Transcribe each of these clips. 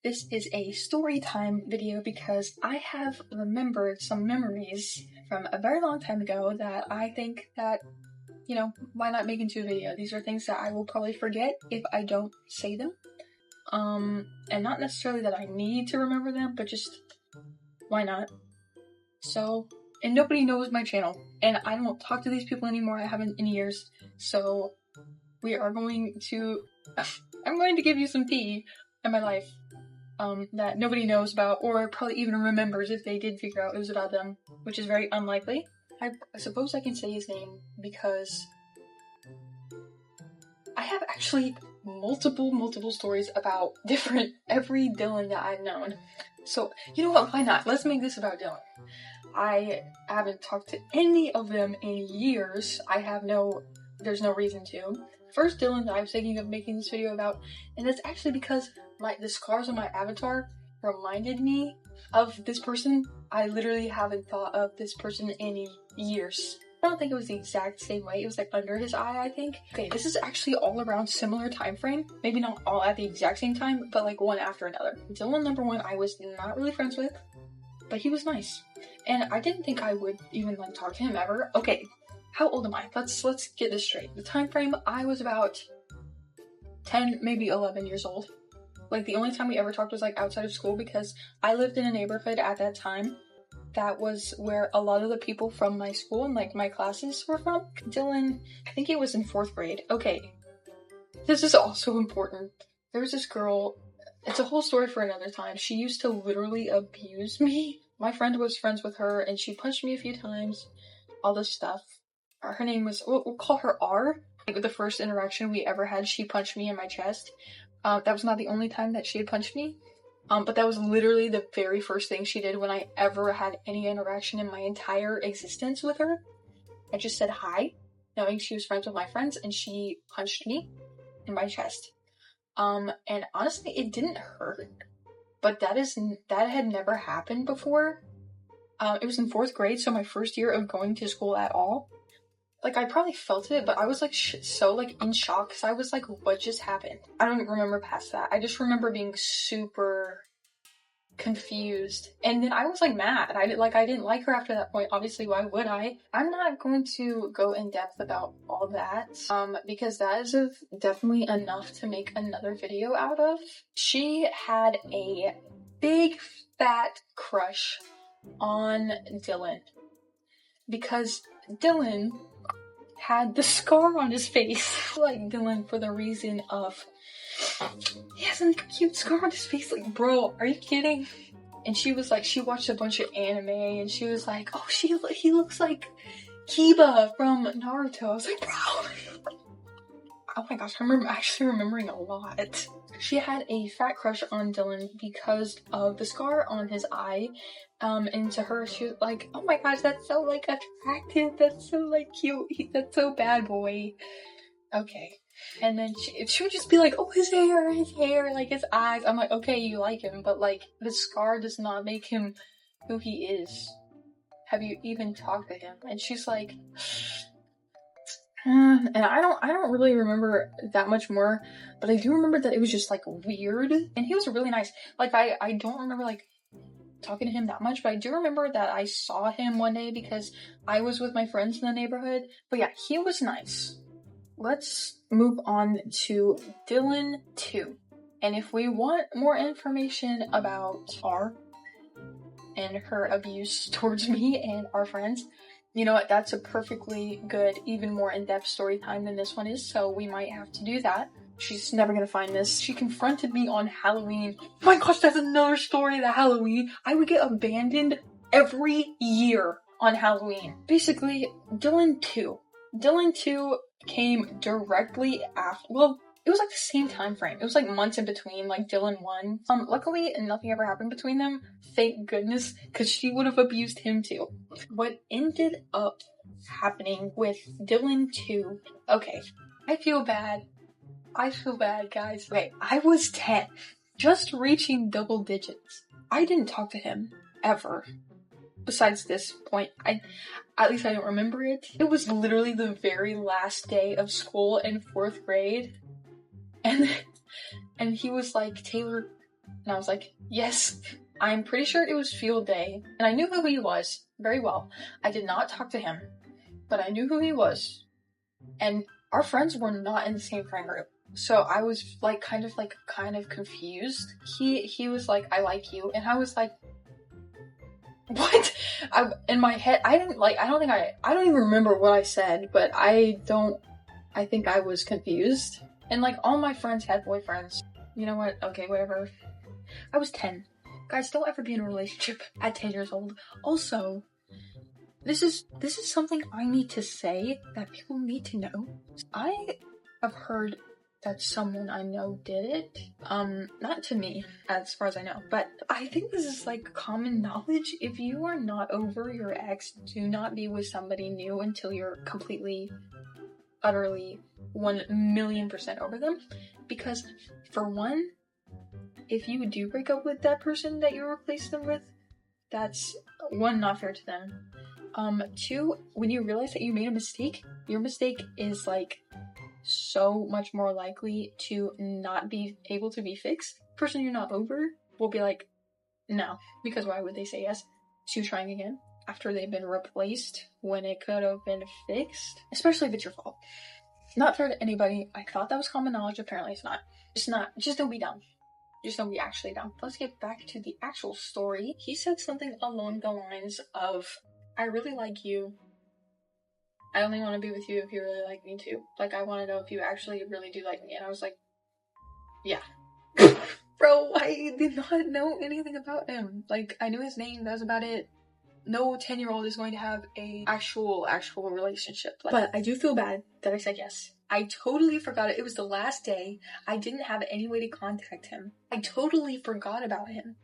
This is a story time video because I have remembered some memories from a very long time ago that I think that, why not make into a video? These are things that I will probably forget if I don't say them. And not necessarily that I need to remember them, but just, why not? So, and nobody knows my channel, and I don't talk to these people anymore, I haven't in years, so we are going to, I'm going to give you some tea in my life, that nobody knows about, or probably even remembers if they did figure out it was about them, which is very unlikely. I suppose I can say his name, because I have actually multiple stories about every Dylan that I've known. So, you know what, why not? Let's make this about Dylan. I haven't talked to any of them in years. There's no reason to. First Dylan that I was thinking of making this video about, and that's actually because the scars on my avatar reminded me of this person. I literally haven't thought of this person in years. I don't think it was the exact same way. It was like under his eye, I think. Okay, this is actually all around similar time frame. Maybe not all at the exact same time, but like one after another. Dylan number 1, I was not really friends with, but he was nice. And I didn't think I would even talk to him ever. Okay, how old am I? Let's get this straight. The time frame, I was about 10, maybe 11 years old. Like the only time we ever talked was like outside of school, because I lived in a neighborhood at that time that was where a lot of the people from my school and like my classes were from. Dylan, I think he was in 4th grade. Okay, this is also important. There was this girl, it's a whole story for another time. She used to literally abuse me. My friend was friends with her and she punched me a few times, all this stuff. Her name was, we'll call her R. Like the first interaction we ever had, she punched me in my chest. That was not the only time that she had punched me. But that was literally the very first thing she did when I ever had any interaction in my entire existence with her. I just said hi, knowing she was friends with my friends, and she punched me in my chest. And honestly, it didn't hurt, but that had never happened before. It was in 4th grade, so my first year of going to school at all. Like, I probably felt it, but I was, so, in shock, because I was like, what just happened? I don't remember past that. I just remember being super confused. And then I was, mad. I didn't like her after that point. Obviously, why would I? I'm not going to go in depth about all that, because that is definitely enough to make another video out of. She had a big, fat crush on Dylan, because Dylan had the scar on his face. Like Dylan for the reason of, he has a cute scar on his face. Like, bro, are you kidding? And she was like, she watched a bunch of anime and she was like, oh, he looks like Kiba from Naruto. I was like, bro. Oh my gosh, I'm actually remembering a lot. She had a fat crush on Dylan because of the scar on his eye. And to her, she was like, oh my gosh, that's so, attractive. That's so, cute. That's so bad boy. Okay. And then she would just be like, oh, his hair, his eyes. I'm like, okay, you like him, but, the scar does not make him who he is. Have you even talked to him? And she's like, and I don't really remember that much more, but I do remember that it was just, weird. And he was really nice. I don't remember, talking to him that much, but I do remember that I saw him one day because I was with my friends in the neighborhood. But yeah, he was nice. Let's move on to Dylan 2. And if we want more information about R and her abuse towards me and our friends, you know what, that's a perfectly good, even more in-depth story time than this one is, so we might have to do that. She's never gonna find this. She confronted me on Halloween. Oh my gosh, that's another story, the Halloween. I would get abandoned every year on Halloween. Basically, Dylan 2. Dylan 2 came directly after, well, it was the same time frame. It was months in between, Dylan 1. Luckily, nothing ever happened between them. Thank goodness, because she would have abused him too. What ended up happening with Dylan 2, okay, I feel bad, guys. Okay, I was 10, just reaching double digits. I didn't talk to him, ever. Besides this point, at least I don't remember it. It was literally the very last day of school in 4th grade. And he was like, Taylor, And I was like, yes. I'm pretty sure it was field day, and I knew who he was very well. I did not talk to him, but I knew who he was. And our friends were not in the same friend group. So I was like kind of confused. He was like, I like you, and I was like, what? In my head, I don't even remember what I said, but I think I was confused. And like all my friends had boyfriends. You know what? Okay, whatever. I was 10. Guys, don't ever be in a relationship at 10 years old. Also, this is something I need to say that people need to know. I have heard that someone I know did it. Not to me, as far as I know, but I think this is like common knowledge. If you are not over your ex, do not be with somebody new until you're completely, utterly, 1,000,000% over them. Because, for one, if you do break up with that person that you replaced them with, that's, one, not fair to them. 2, when you realize that you made a mistake, your mistake is like so much more likely to not be able to be fixed. The person you're not over will be like, no, because why would they say yes to trying again after they've been replaced when it could have been fixed? Especially if it's your fault. Not fair to anybody. I thought that was common knowledge. Apparently it's not. Just don't be dumb. Just don't be actually dumb. Let's get back to the actual story. He said something along the lines of, I really like you. I only want to be with you if you really like me too. Like, I want to know if you actually really do like me. And I was like, yeah. Bro, I did not know anything about him. Like, I knew his name, that was about it. No 10-year-old is going to have a actual relationship. But I do feel bad that I said yes. I totally forgot it. It was the last day. I didn't have any way to contact him. I totally forgot about him.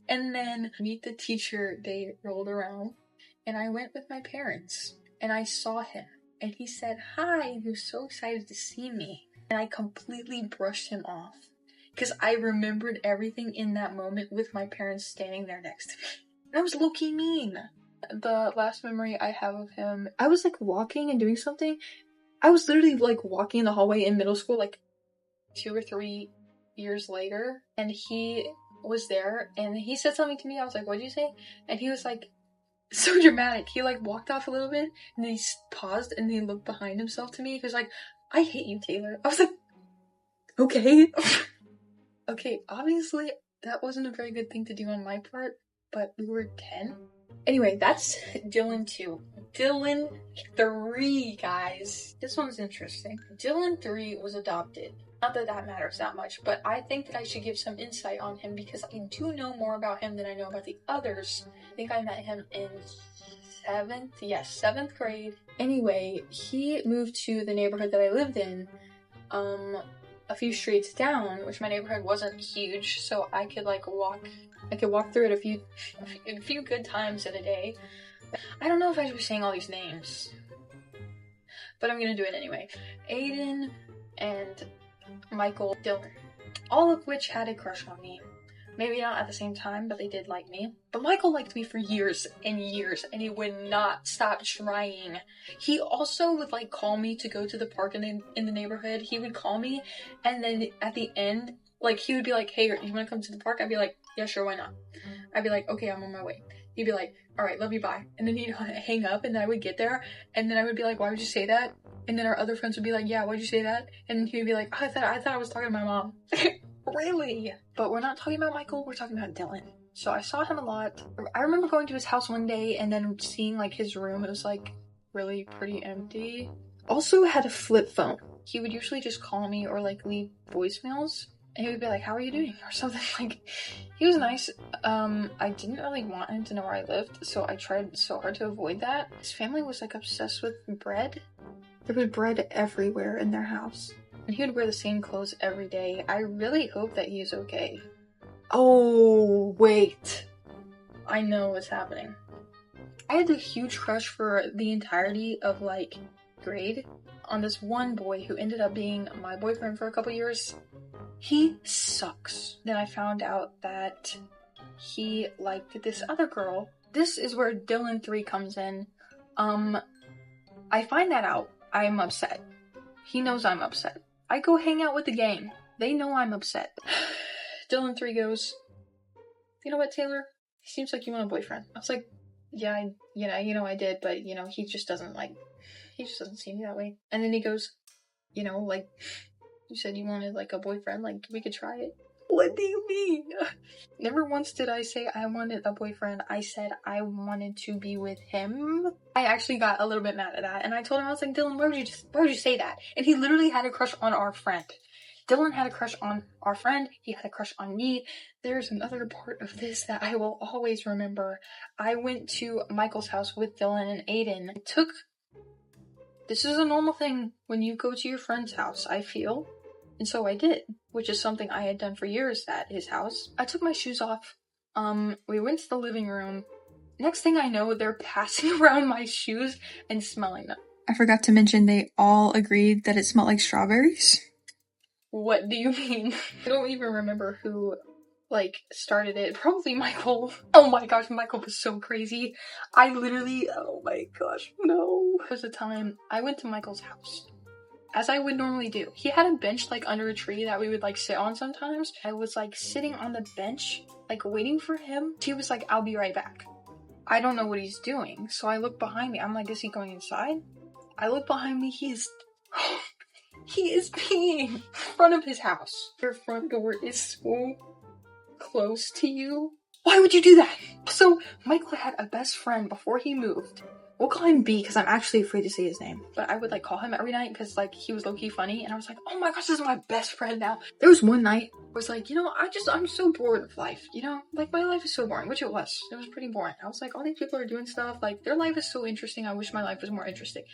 And then meet the teacher day rolled around, and I went with my parents. And I saw him, and he said, hi, he was so excited to see me. And I completely brushed him off, because I remembered everything in that moment with my parents standing there next to me. And I was low-key mean. The last memory I have of him, I was like walking and doing something. I was literally like walking in the hallway in middle school, like 2 or 3 years later, and he was there, and he said something to me. I was like, what'd you say? And he was like, so dramatic. He like walked off a little bit, and then he paused, and then he looked behind himself to me. He was like, I hate you, Taylor. I was like, okay. Okay, obviously that wasn't a very good thing to do on my part, but we were 10. Anyway, that's Dylan 2. Dylan 3, guys. This one's interesting. Dylan 3 was adopted. Not that that matters that much, but I think that I should give some insight on him because I do know more about him than I know about the others. I think I met him in 7th grade. Anyway, he moved to the neighborhood that I lived in, a few streets down, which my neighborhood wasn't huge, so I could like walk through it a few good times in a day. I don't know if I should be saying all these names, but I'm gonna do it anyway. Aiden and Michael, Dylan, all of which had a crush on me. Maybe not at the same time, but they did like me. But Michael liked me for years and years, and he would not stop trying. He also would like call me to go to the park in the neighborhood. He would call me, and then at the end, like he would be like, hey, you wanna come to the park? I'd be like, yeah, sure, why not? I'd be like, okay, I'm on my way. He'd be like, alright, love you, bye. And then he'd hang up, and then I would get there, and then I would be like, why would you say that? And then our other friends would be like, yeah, why'd you say that? And he'd be like, oh, I thought I was talking to my mom. Really? But we're not talking about Michael, we're talking about Dylan. So I saw him a lot. I remember going to his house one day and then seeing like his room. It was like really pretty empty. Also had a flip phone. He would usually just call me or like leave voicemails. And he would be like, how are you doing? Or something like. He was nice. I didn't really want him to know where I lived, so I tried so hard to avoid that. His family was like obsessed with bread. There was bread everywhere in their house. And he would wear the same clothes every day. I really hope that he's okay. Oh, wait. I know what's happening. I had a huge crush for the entirety of, like, grade on this one boy who ended up being my boyfriend for a couple years. He sucks. Then I found out that he liked this other girl. This is where Dylan 3 comes in. I find that out. I'm upset. He knows I'm upset. I go hang out with the gang. They know I'm upset. Dylan 3 goes, you know what, Taylor? He seems like you want a boyfriend. I was like, yeah, I did, but, he just doesn't see me that way. And then he goes, like, you said you wanted, like, a boyfriend, like, we could try it. What do you mean? Never once did I say I wanted a boyfriend. I said I wanted to be with him. I actually got a little bit mad at that, and I told him, I was like, Dylan, why would you say that? And he literally had a crush on our friend. Dylan had a crush on our friend. He had a crush on me. There's another part of this that I will always remember. I went to Michael's house with Dylan and Aiden. This is a normal thing when you go to your friend's house, I feel. And so I did, which is something I had done for years at his house. I took my shoes off. We went to the living room. Next thing I know, they're passing around my shoes and smelling them. I forgot to mention they all agreed that it smelled like strawberries. What do you mean? I don't even remember who, started it. Probably Michael. Oh my gosh, Michael was so crazy. Oh my gosh, no. There was a time I went to Michael's house, as I would normally do. He had a bench, under a tree that we would, sit on sometimes. I was, sitting on the bench, waiting for him. He was like, I'll be right back. I don't know what he's doing, so I look behind me. I'm like, is he going inside? I look behind me, he is peeing in front of his house. Your front door is so close to you. Why would you do that? So, Michael had a best friend before he moved. We'll call him B because I'm actually afraid to say his name. But I would call him every night because he was low-key funny. And I was like, oh my gosh, this is my best friend now. There was one night I was like, I'm so bored of life. My life is so boring, which it was. It was pretty boring. I was like, all these people are doing stuff. Their life is so interesting. I wish my life was more interesting.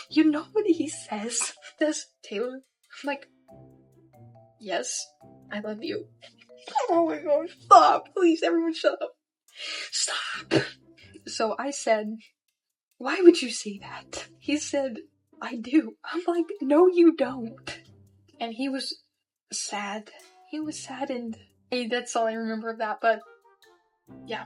You know what he says? This, Taylor? I'm like, yes, I love you. Oh my gosh, stop. Please, everyone shut up. Stop. So I said, why would you say that? He said, I do. I'm like, no, you don't. And he was sad. He was saddened. Hey, that's all I remember of that, but yeah.